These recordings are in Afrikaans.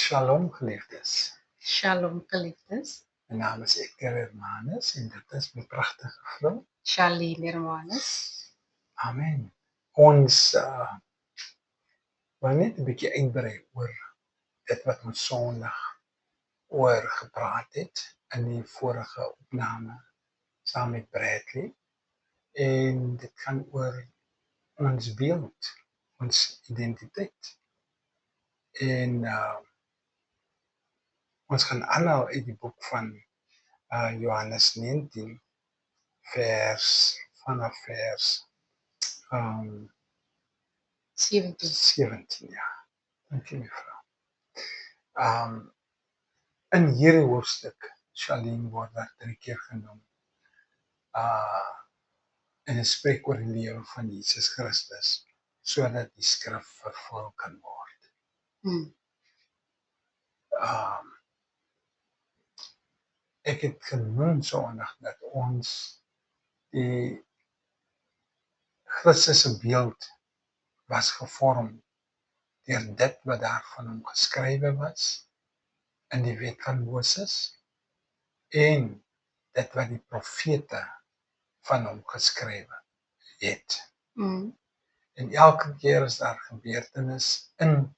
Shalom geliefdes. Shalom geliefdes. Mijn naam is Hector Hermanus en dit is mijn prachtige vrou. Charlene Hermanus. Amen. Ons wil net 'n bietjie uitbrei oor dit wat ons Sondag oor gepraat het in die vorige opname saam met Bradley. En dit gaan oor ons beeld, ons identiteit. En ons gaan aanhou uit die boek van Johannes 19 vanaf vers 17. Ja. Dankie mevrou. In hierdie hoofstuk, Charlene word daar 3 keer genoem. En het spreek oor die lewe van Jesus Christus, sodat die skrif vervul kan word. Ek het genoem Sondag dat ons die Christus se beeld was gevorm deur dit wat daar van hom geskrywe was in die wet van Moses en dit wat die profete van hom geskrywe het. En elke keer as daar gebeurtenis in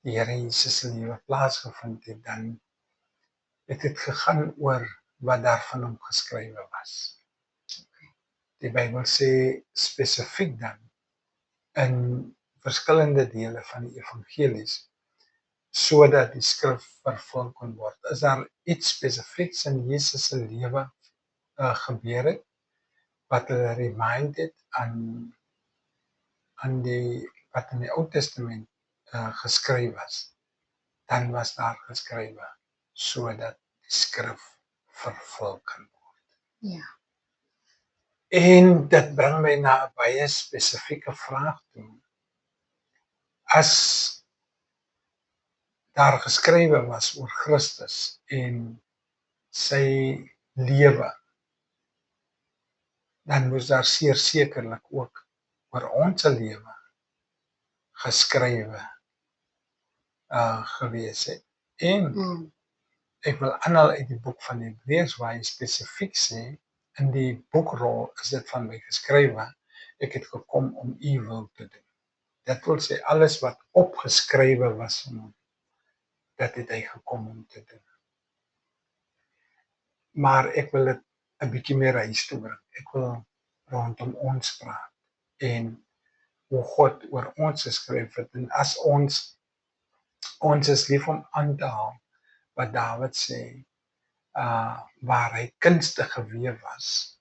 die Here Jesus se lewe plaasgevind het, dan het dit gegaan oor wat daar van hom geskrywe was. Die Bybel sê spesifiek dan in verskillende dele van die evangelies, sodat die skrif vervul kon word. Is daar iets spesifieks in Jesus se lewe gebeur het, wat hulle remind het aan wat in die Ou Testament geskryf was, dan was daar geskrywe, sodat die skrif vervul kan word. Ja. En dit bring my na 'n baie spesifieke vraag toe. As daar geskrywe was oor Christus en sy lewe, dan moes daar sekerlik ook oor ons lewe geskrywe gewees het. En ek wil aanhaal uit die boek van Hebreërs waar hy spesifiek sê, in die boekrol is dit van my geskrywe, ek het gekom om u wil te doen. Dit wil sê alles wat opgeskrywe was van hom, dat het hy gekom om te doen. Maar ek wil dit 'n bietjie meer huis toe bring. Ek wil rondom ons praat en hoe God oor ons geskryf het. En as ons is lief om aan te haal wat Dawid sê, waar hy kunstig gewewe was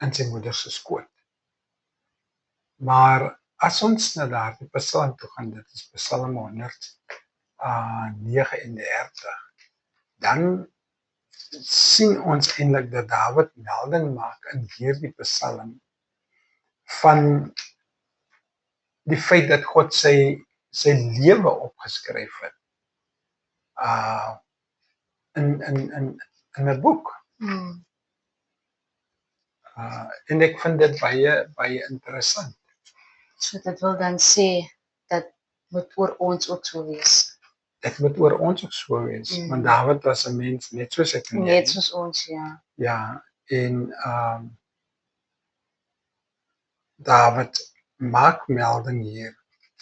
in sy moeder se skoot. Maar as ons na daardie Psalm toe gaan, dit is Psalm 139, dan sien ons eintlik dat Dawid melding maak in hierdie Psalm van die feit dat God sy lewe opgeskryf het in 'n boek. En ek vind dit baie interessant. So dit wil dan sê dat moet oor ons ook so wees. Dit moet oor ons ook so wees, want Dawid was 'n mens net soos ek en jy. Net soos ons, ja. Ja, en Dawid maak melding hier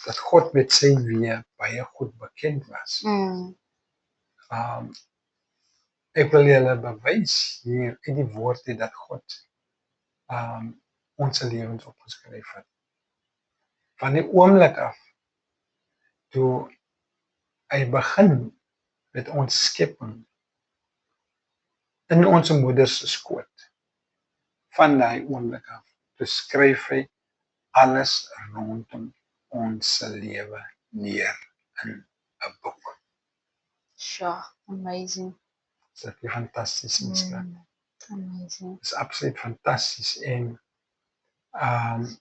dat God met sy weë baie goed bekend was. Ek wil julle bewys hier in die woord dat God ons lewens opgeskryf het. Van die oomblik af toe hy begin met ons skepping in ons moeder se skoot, van daai oomblik af beskryf hy alles rondom ons lewe neer in 'n boek. Sure, amazing. Dit is fantasties inskryf. Amazing. Dit is absoluut fantasties en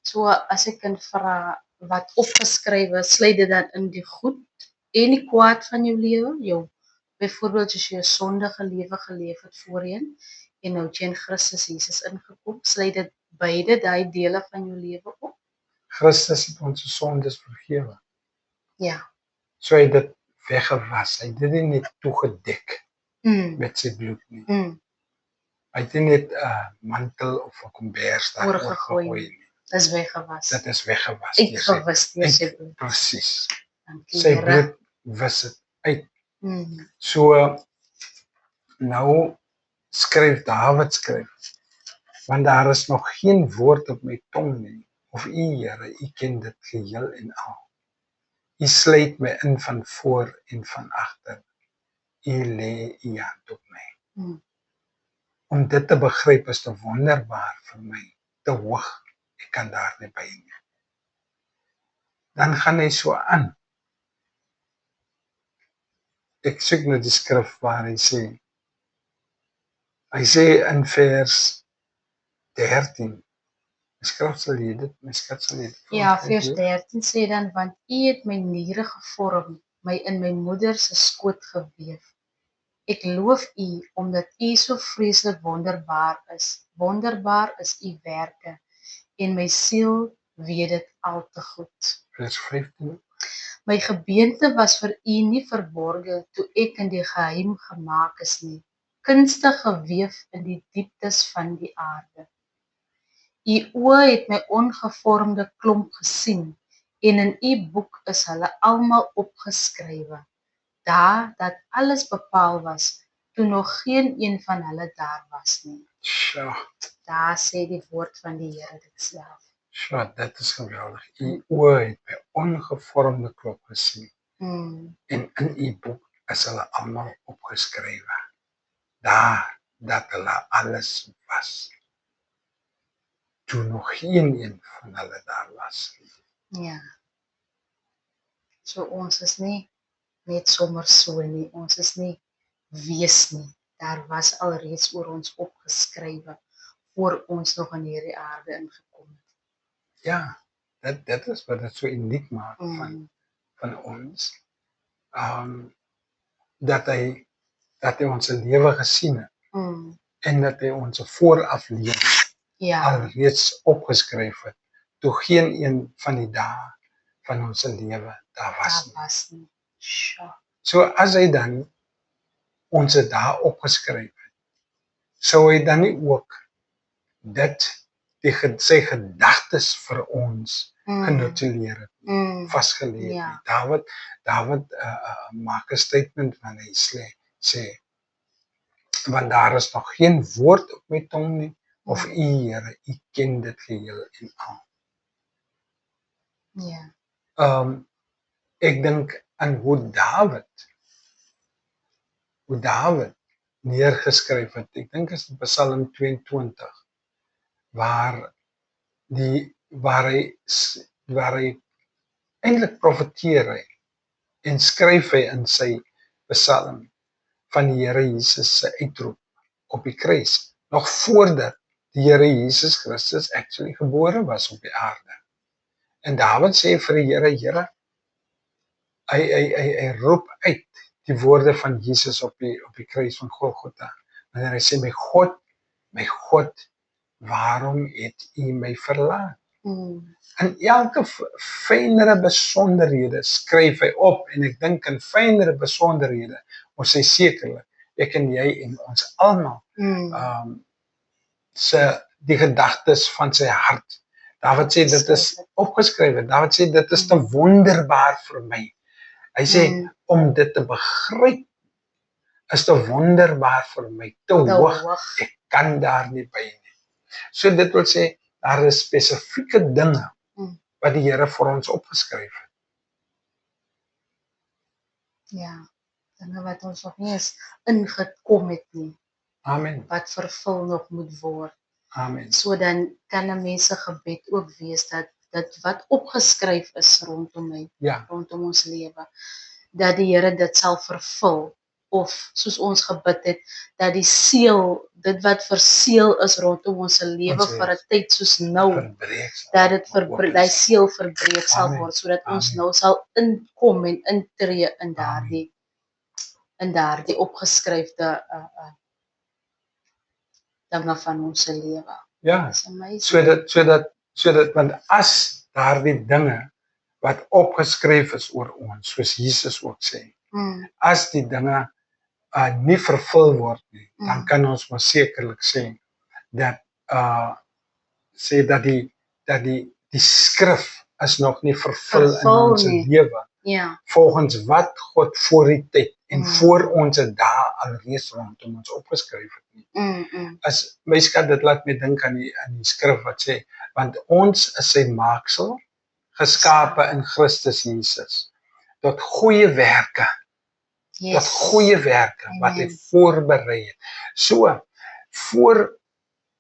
so as ek kan vra wat opgeskryf is, sluit dit dan in die goed en die kwaad van jou lewe? Byvoorbeeld as jy 'n sondige lewe geleef het voorheen en nou jy in Christus Jesus ingekom, sluit dit beide daai dele van jou lewe op? Christus het ons sondes vergewe. Ja. So hy het dit weggewas. Hy het dit nie net toegedek met sy bloed nie. Hy het nie net 'n mantel of 'n kombers daar oorgegooi nie. Dis weggewas. Dit is weggewas. Uitgewis deur sy bloed. Presies. Dankie, Sy Here. bloed wis dit uit. So nou skryf Dawid skryf, want daar is nog geen woord op my tong nie, of U, Here, U ken dit geheel en al. U sluit my in van voor en van agter. U lê U hand op my. Om dit te begryp is te wonderbaar vir my, te hoog, ek kan daar nie by nie. Dan gaan hy so aan. Ek soek nou die skrif waar hy sê in vers 13, skryf sal jy dit, my skat sal jy dit. Ja, vers 13 sê dan, want U het my niere gevorm, my in my moeder se skoot geweef. Ek loof U, omdat U so vreeslik wonderbaar is. Wonderbaar is U werke, en my siel weet dit al te goed. Vers 15. My gebeente was vir U nie verborge, toe ek in die geheim gemaak is nie, kunstig geweef in die dieptes van die aarde. U oë het my ongevormde klomp gesien, en in U boek is hulle almal opgeskrywe, daar dat alles bepaal was, toe nog geen een van hulle daar was nie. Sjoe. Daar sê die woord van die Here dit self. Sjoe, dit is geweldig. U oë het my ongevormde klomp gesien, en in U boek is hulle almal opgeskrywe, daar dat hulle alles was, toe nog geen een van hulle daar was nie. Ja. So ons is nie net sommer so nie, ons is nie wees nie. Daar was alreeds oor ons opgeskrywe, voor ons nog in hierdie aarde ingekom het. Ja, dit is wat dit so uniek maak van ons. Dat hy ons lewe gesien het, en dat hy ons vooraf lewe alreeds opgeskryf het, toe geen een van die dae van ons lewe daar was nie. So as hy dan ons daar opgeskryf het, sou hy dan nie ook sy gedagtes vir ons genotuleer het, vasgeleer het. Dawid maak 'n statement wanneer hy sê, want daar is nog geen woord op my tong nie, of U, Here, U ken dit geheel en al. Ja. Ek dink aan hoe Dawid neergeskryf het. Ek dink is in Psalm 22, waar hy eintlik profeteer hy en skryf hy in sy Psalm van die Here Jesus se uitroep op die kruis, nog voordat die Here Jesus Christus actually gebore was op die aarde. En Dawid sê vir die Here, hy roep uit die woorde van Jesus op die kruis van Golgotha, wanneer hy sê, my God, waarom het U my verlaat? En elke fynere besonderhede skryf hy op, en ek dink in fynere besonderhede, ons sê sekerlik, ek en jy en ons almal, die gedagtes van sy hart. Dawid sê, dit is opgeskrywe, Dawid sê, dit is te wonderbaar vir my. Hy sê, om dit te begryp, is te wonderbaar vir my, te hoog, ek kan daar nie by nie. So dit wil sê, daar is spesifieke dinge, wat die Here vir ons opgeskryf het. Ja, dinge wat ons nog nie eens ingekom het nie. Amen. Wat vervul nog moet word. Amen. So dan kan 'n mens se gebed ook wees dat dit wat opgeskryf is rondom my, rondom ons lewe, dat die Here dit sal vervul, of soos ons gebid het, dat die seël, dit wat verseël is rondom ons lewe vir 'n tyd soos nou, dat dit die seël verbreek sal word, sodat ons nou sal inkom en intree in daardie opgeskryfde dinge van ons lewe. Ja, sodat want as daardie dinge wat opgeskryf is oor ons, soos Jesus ook sê, As die dinge nie vervul word nie, dan kan ons maar sekerlik sê dat die skrif is nog nie vervul in ons lewe. Ja. Volgens wat God voor die tyd en voor ons dae alreeds rondom ons opgeskryf het nie. As mens kan dit laat my dink aan die skrif wat sê, want ons is sy maaksel, geskape in Christus Jesus, tot goeie werke. Dat goeie werke wat hy voorberei het. So,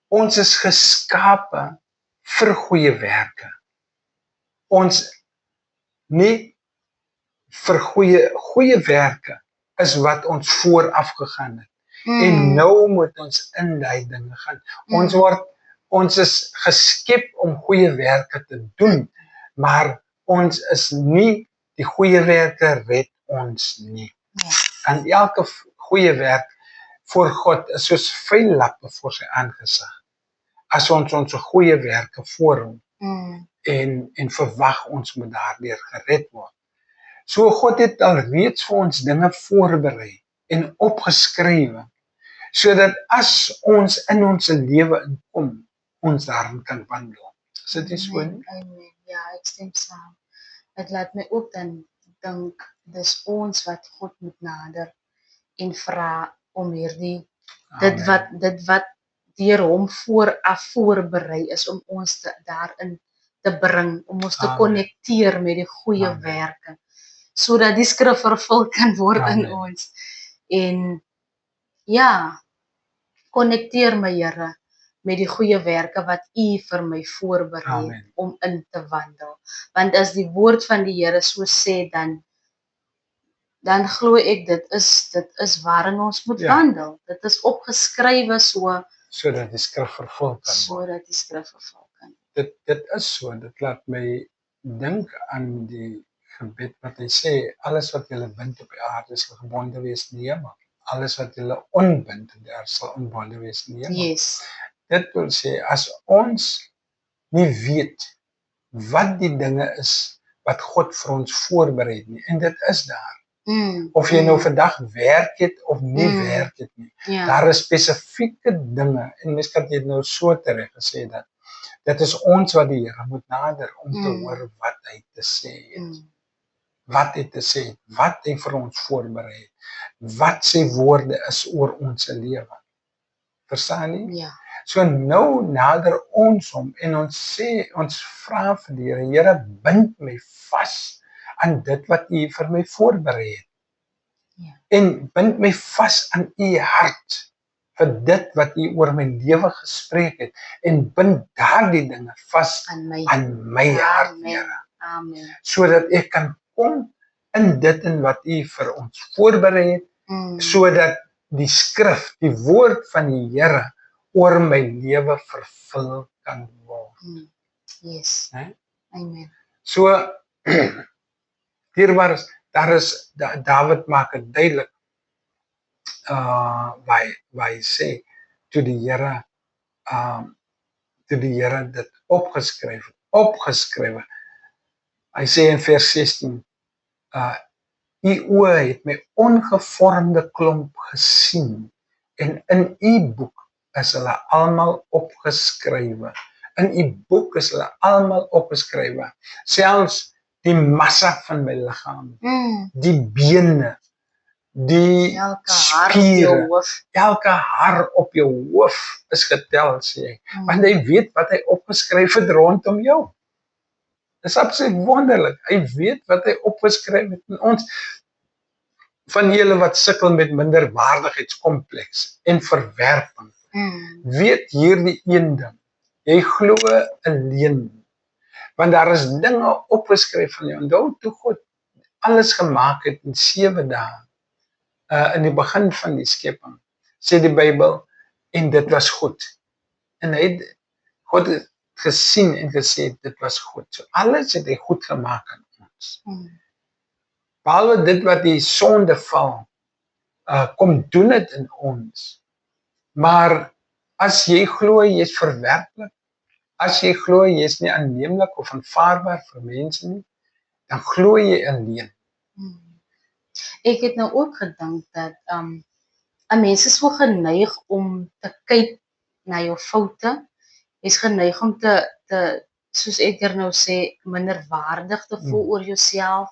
ons is geskape vir goeie werke. Ons nie vir goeie werke is wat ons vooraf gegaan het. En nou moet ons in die dinge gaan. Ons is geskep om goeie werke te doen, maar ons is nie, die goeie werke red ons nie. En elke goeie werk voor God is soos vuil lappe voor sy aangesig. As ons goeie werke voor hom en verwag ons moet daardeur gered word. So God het al reeds vir ons dinge voorberei en opgeskrywe, sodat as ons in ons lewe inkom, ons daarin kan wandel. Is dit nie so nie? Amen. Ja, ek stem saam. Dit laat my ook dan dink, dis ons wat God moet nader en vra om hierdie, dit wat deur hom vooraf voorberei is om ons daarin te bring, om ons te konnekteer met die goeie werke, sodat die skrif vervul kan word in ons. En ja, konnekteer my Here met die goeie werke wat U vir my voorberei het om in te wandel. Want as die woord van die Here so sê, dan glo ek dit is waarin ons moet wandel. Dit is opgeskrywe sodat die skrif vervul kan word. Dit is so, dit laat my dink aan die gebed wat hy sê, alles wat julle bind op die aarde sal gebonde wees in die hemel. Alles wat julle onbind op die aarde sal onbonde wees in die hemel. Dit wil sê, as ons nie weet wat die dinge is wat God vir ons voorberei het nie, en dit is daar. Of jy nou vandag werk het of nie werk het nie. Daar is spesifieke dinge, en mens kan dit nou so tereg gesê dat dit is ons wat die Here moet nader om te hoor wat hy te sê het. Wat hy te sê het, wat hy vir ons voorberei het, wat sy woorde is oor ons lewe. Verstaan nie? Ja. So nou nader ons hom en ons sê, ons vra vir die Here, Here, bind my vas aan dit wat U vir my voorberei het. En bind my vas aan U hart vir dit wat U oor my lewe gespreek het, en bind daardie dinge vas aan my hart, Here. Sodat ek kan kom in dit en wat U vir ons voorberei het, sodat die skrif, die woord van die Here oor my lewe vervul kan word. Yes. Amen. So, dierbaar, David maak het duidelik, waar hy sê, toe die Here dit opgeskrywe. Hy sê in vers 16, U oë het my ongevormde klomp gesien, en in U boek is hulle almal opgeskrywe. In U boek is hulle almal opgeskrywe. Selfs die massa van my liggaam, die bene, die spiere, elke haar op jou hoof is getel, sê hy. Want hy weet wat hy opgeskryf het rondom jou. Dit is absoluut wonderlik. Hy weet wat hy opgeskryf het in ons. Van julle wat sukkel met minderwaardigheidskompleks en verwerping, weet hierdie een ding. Jy glo alleen. Want daar is dinge opgeskryf van jou. Onthou toe God alles gemaak het in 7 dae, in die begin van die skepping, sê die Bybel, en dit was goed. En God het gesien en gesê, dit was goed. So alles het hy goed gemaak aan ons. Behalwe dit wat die sondeval kom doen het in ons. Maar as jy glo jy is verwerplik, as jy glo jy is nie aanneemlik of aanvaarbaar vir mense nie, dan glo jy alleen. ek het nou ook gedink dat 'n mens is so geneig om te kyk na jou foute. Jy's geneig om te soos Edgar nou sê, minderwaardig te voel oor jouself.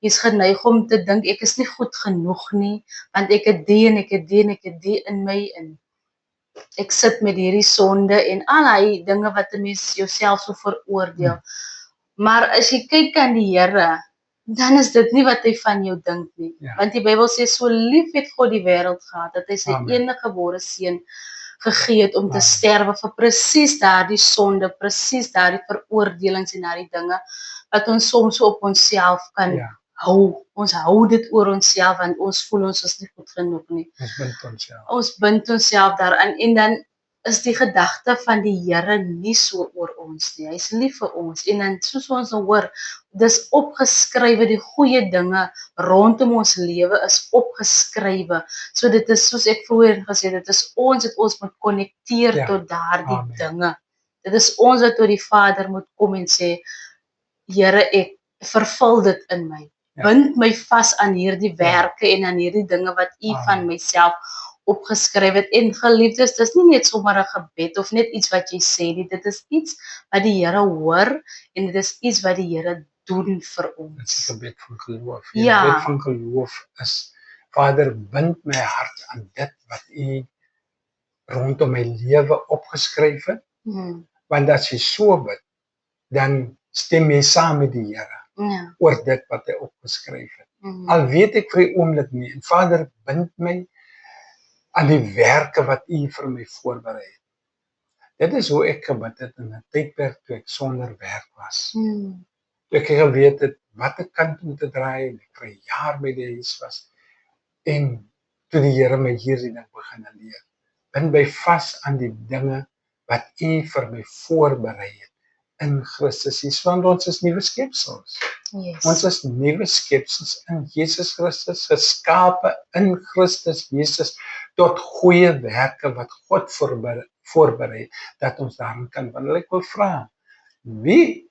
Jy's geneig om te dink ek is nie goed genoeg nie, want ek het die en ek het die en ek het die in my en ek sit met hierdie sonde en al daai dinge wat 'n mens jouself so veroordeel. Maar as jy kyk aan die Here, dan is dit nie wat hy van jou dink nie. Ja. Want die Bybel sê so lief het God die wêreld gehad dat hy sy Amen. enige gebore seun gegee het om te Amen. sterwe vir presies daardie sonde, presies daardie veroordelings en daardie dinge wat ons soms so op onsself kan Ja. hou. Ons hou dit oor onsself want ons voel ons is nie goed genoeg nie. Ons bind onsself. Ons bind onsself daaraan en dan is die gedagte van die Here nie so oor ons nie. Hy's lief vir ons en dan soos ons nou hoor, dis opgeskrywe, die goeie dinge rondom ons lewe is opgeskrywe. So dit is soos ek vroeër gesê, dit is ons het ons moet konnekteer Ja. tot daardie Amen. dinge. Dit is ons wat tot die Vader moet kom en sê, Here, ek vervul dit in my. Ja. Bind my vas aan hierdie werke en aan hierdie dinge wat U Amen. van myself opgeskryf het. En geliefdes, dis nie net sommer 'n gebed of net iets wat jy sê nie. Dit is iets wat die Here hoor en dit is iets wat die Here doen vir Dit is ons. 'n gebed van geloof. Ja. Die gebed van geloof is, Vader, bind my hart aan dit wat U rondom my lewe opgeskryf het. Want as jy so bid, dan stem jy saam met die Here Ja. oor dit wat hy opgeskryf het. Al weet ek vir die oomblik nie. En Vader, bind my aan die werke wat U vir my voorberei het. Dit is hoe ek gebid het in 'n tydperk toe ek sonder werk was. Toe ek geweet het watter kant om te draai en ek vir 'n jaar by die huis was. En toe die Here my hierdie ding begin leer. Bind my vas aan die dinge wat U vir my voorberei het in Christus Jesus, want ons is nuwe skepsels. Yes. Ons is nuwe skepsels in Jesus Christus, geskape in Christus Jesus tot goeie werke wat God voorberei, dat ons daarin kan wandel. Ek wil vra, wie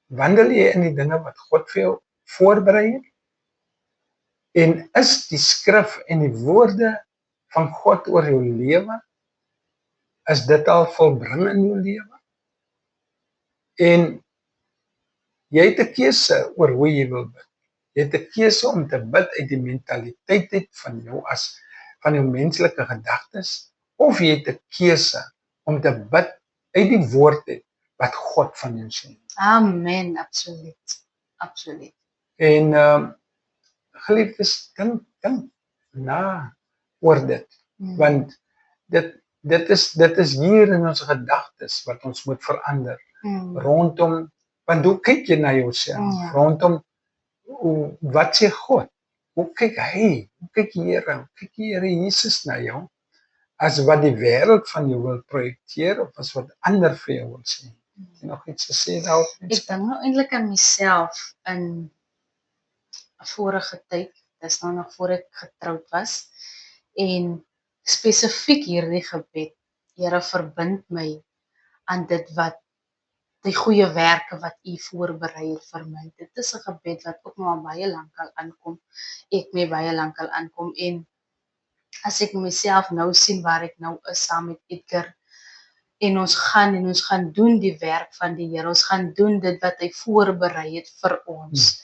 wandel jy in die dinge wat God vir jou voorberei het? En is die skrif en die woorde van God oor jou lewe, is dit al volbring in jou lewe? En jy het 'n keuse oor hoe jy wil bid. Jy het 'n keuse om te bid uit die mentaliteit uit van jou menslike gedagtes, of jy het 'n keuse om te bid uit die woord uit wat God van jou sê. Amen, absoluut. Absoluut. En geliefdes, dink na oor dit, want dit is hier in ons gedagtes wat ons moet verander. Rondom, want hoe kyk jy na jouself? Ja. Rondom, wat sê God? Hoe kyk hy? Hoe kyk die Here? Hoe kyk die Here Jesus na jou? As wat die wêreld van jou wil projekteer of as wat ander vir jou wil sê? Jy nog iets te sê daarop? Ek dink nou eintlik aan myself in 'n vorige tyd, dis nou nog voor ek getroud was, en spesifiek hierdie gebed, Here, verbind my aan dit wat die goeie werke wat U voorberei het vir my. Dit is 'n gebed wat ook nog baie lankal aankom. Ek mee baie lankal aankom en as ek myself nou sien waar ek nou is saam met Edgar en ons gaan doen die werk van die Here. Ons gaan doen dit wat hy voorberei het vir ons.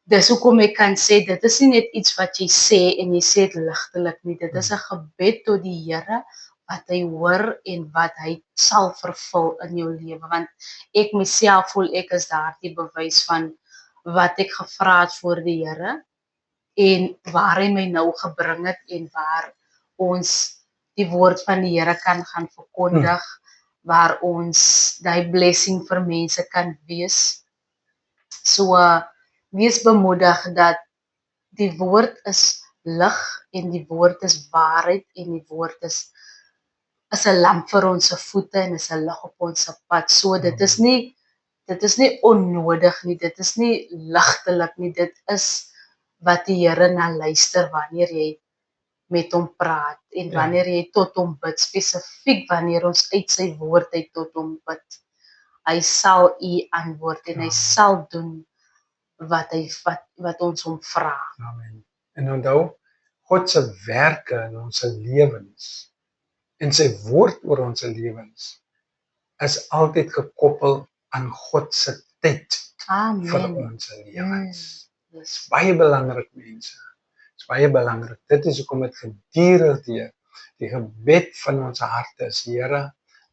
Dis hoekom ek kan sê dit is nie net iets wat jy sê en jy sê dit ligtelik nie. Dit is 'n gebed tot die Here wat hy hoor en wat hy sal vervul in jou lewe, want ek myself voel ek is daardie bewys van wat ek gevra het voor die Here en waar hy my nou gebring het en waar ons die woord van die Here kan gaan verkondig, waar ons daai blessing vir mense kan wees. So wees bemoedig dat die woord is lig en die woord is waarheid en die woord is 'n lamp vir ons voete en is 'n lig op ons pad. So dit is nie onnodig nie, dit is nie ligtelik nie, dit is wat die Here na luister wanneer jy met hom praat en wanneer jy tot hom bid, spesifiek wanneer ons uit sy woord uit tot hom bid. Hy sal u antwoord en hy sal doen wat ons hom vra. Amen. En onthou, God se werke in ons lewens en sy woord oor ons lewens is altyd gekoppel aan God se tyd vir Amen. ons lewens. Yes. Baie belangrik, mense. Dit is baie belangrik. Dit is hoekom dit gedurig die gebed van ons harte is, Here,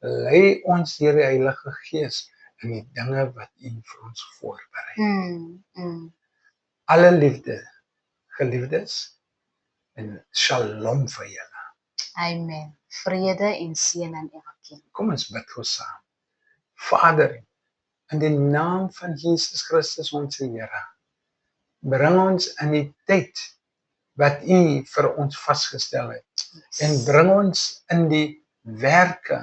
lei ons deur die Heilige Gees in die dinge wat U vir ons voorberei. Alle liefde, geliefdes, en shalom vir julle. Amen. Vrede en seën aan elkeen. Kom ons bid gou saam. Vader, in die naam van Jesus Christus ons Here, bring ons in die tyd wat U vir ons vasgestel het. En bring ons in die werke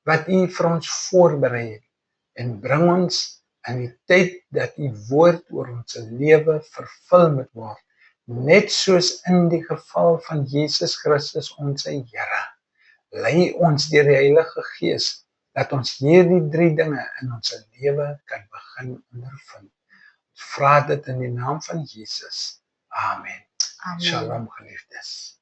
wat U vir ons voorberei het. En bring ons in die tyd dat U woord oor ons lewe vervul moet word. Net soos in die geval van Jesus Christus ons Here. Lei ons deur die Heilige Gees dat ons hierdie 3 dinge in ons lewe kan begin ondervind. Vra dit in die naam van Jesus. Amen. Amen. Shalom, geliefdes.